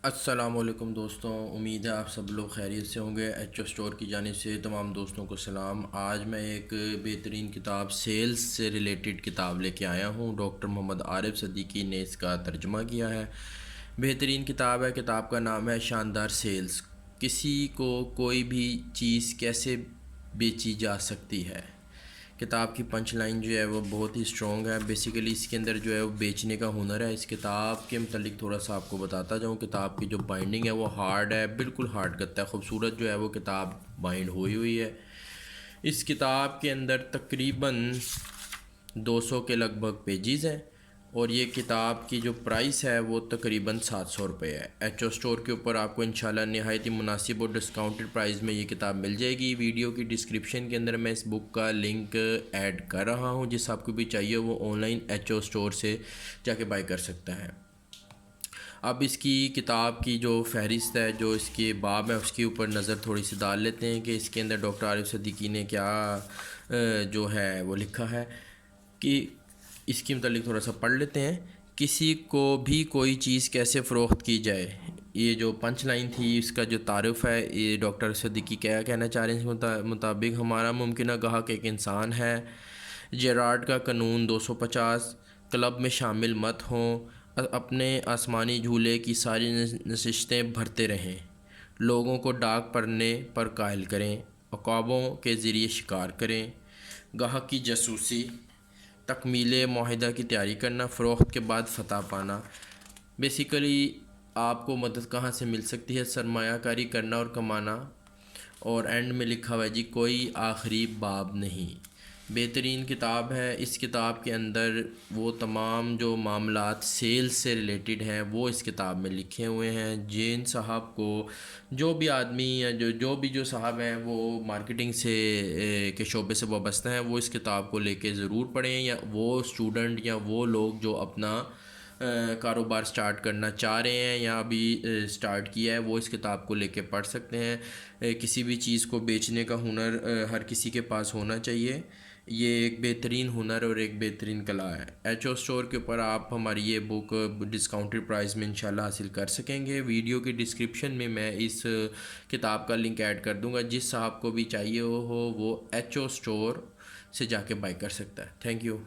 السلام علیکم دوستوں، امید ہے آپ سب لوگ خیریت سے ہوں گے۔ ایچ او اسٹور کی جانب سے تمام دوستوں کو سلام۔ آج میں ایک بہترین کتاب سیلز سے ریلیٹڈ کتاب لے کے آیا ہوں۔ ڈاکٹر محمد عارف صدیقی نے اس کا ترجمہ کیا ہے۔ بہترین کتاب ہے، کتاب کا نام ہے شاندار سیلز، کسی کو کوئی بھی چیز کیسے بیچی جا سکتی ہے۔ کتاب کی پنچ لائن جو ہے وہ بہت ہی اسٹرانگ ہے۔ بیسیکلی اس کے اندر جو ہے وہ بیچنے کا ہنر ہے۔ اس کتاب کے متعلق تھوڑا سا آپ کو بتاتا جاؤں۔ کتاب کی جو بائنڈنگ ہے وہ ہارڈ ہے، بالکل ہارڈ گتا ہے، خوبصورت جو ہے وہ کتاب بائنڈ ہوئی ہے۔ اس کتاب کے اندر تقریباً 200 کے لگ بھگ پیجز ہیں، اور یہ کتاب کی جو پرائس ہے وہ تقریباً 700 روپے ہے۔ ایچ او اسٹور کے اوپر آپ کو انشاءاللہ نہایت ہی مناسب اور ڈسکاؤنٹڈ پرائز میں یہ کتاب مل جائے گی۔ ویڈیو کی ڈسکرپشن کے اندر میں اس بک کا لنک ایڈ کر رہا ہوں، جس آپ کو بھی چاہیے وہ online H O store سے جا کے بائی کر سکتا ہے۔ اب اس کی کتاب کی جو فہرست ہے، جو اس کے باب ہے، اس کے اوپر نظر تھوڑی سی ڈال لیتے ہیں کہ اس کے اندر ڈاکٹر عارف صدیقی نے کیا جو ہے وہ لکھا ہے، کہ اس کے متعلق تھوڑا سا پڑھ لیتے ہیں۔ کسی کو بھی کوئی چیز کیسے فروخت کی جائے، یہ جو پنچ لائن تھی اس کا جو تعارف ہے، یہ ڈاکٹر صدیقی کیا کہنا چاہ رہے ہیں۔ اس کے مطابق ہمارا ممکنہ گاہک ایک انسان ہے۔ جیرارڈ کا قانون 250، کلب میں شامل مت ہوں، اپنے آسمانی جھولے کی ساری نشستیں بھرتے رہیں، لوگوں کو ڈاک پڑھنے پر قائل کریں، عقابوں کے ذریعے شکار کریں، گاہک کی جاسوسی، تکمیل معاہدہ کی تیاری کرنا، فروخت کے بعد فتح پانا۔ بیسیکلی آپ کو مدد کہاں سے مل سکتی ہے؟ سرمایہ کاری کرنا اور کمانا، اور اینڈ میں لکھا ہوا ہے جی کوئی آخری باب نہیں۔ بہترین کتاب ہے۔ اس کتاب کے اندر وہ تمام جو معاملات سیلز سے ریلیٹڈ ہیں وہ اس کتاب میں لکھے ہوئے ہیں۔ جین صاحب کو، جو بھی آدمی یا جو صاحب ہیں وہ مارکیٹنگ سے کے شعبے سے وابستہ ہیں، وہ اس کتاب کو لے کے ضرور پڑھیں، یا وہ اسٹوڈنٹ یا وہ لوگ جو اپنا کاروبار سٹارٹ کرنا چاہ رہے ہیں یا ابھی سٹارٹ کیا ہے، وہ اس کتاب کو لے کے پڑھ سکتے ہیں۔ کسی بھی چیز کو بیچنے کا ہنر ہر کسی کے پاس ہونا چاہیے۔ یہ ایک بہترین ہنر اور ایک بہترین کلا ہے۔ ایچ او اسٹور کے اوپر آپ ہماری یہ بک ڈسکاؤنٹڈ پرائز میں انشاءاللہ حاصل کر سکیں گے۔ ویڈیو کی ڈسکرپشن میں میں اس کتاب کا لنک ایڈ کر دوں گا، جس صاحب کو بھی چاہیے ہو وہ ایچ او اسٹور سے جا کے بائی کر سکتا ہے۔ Thank you.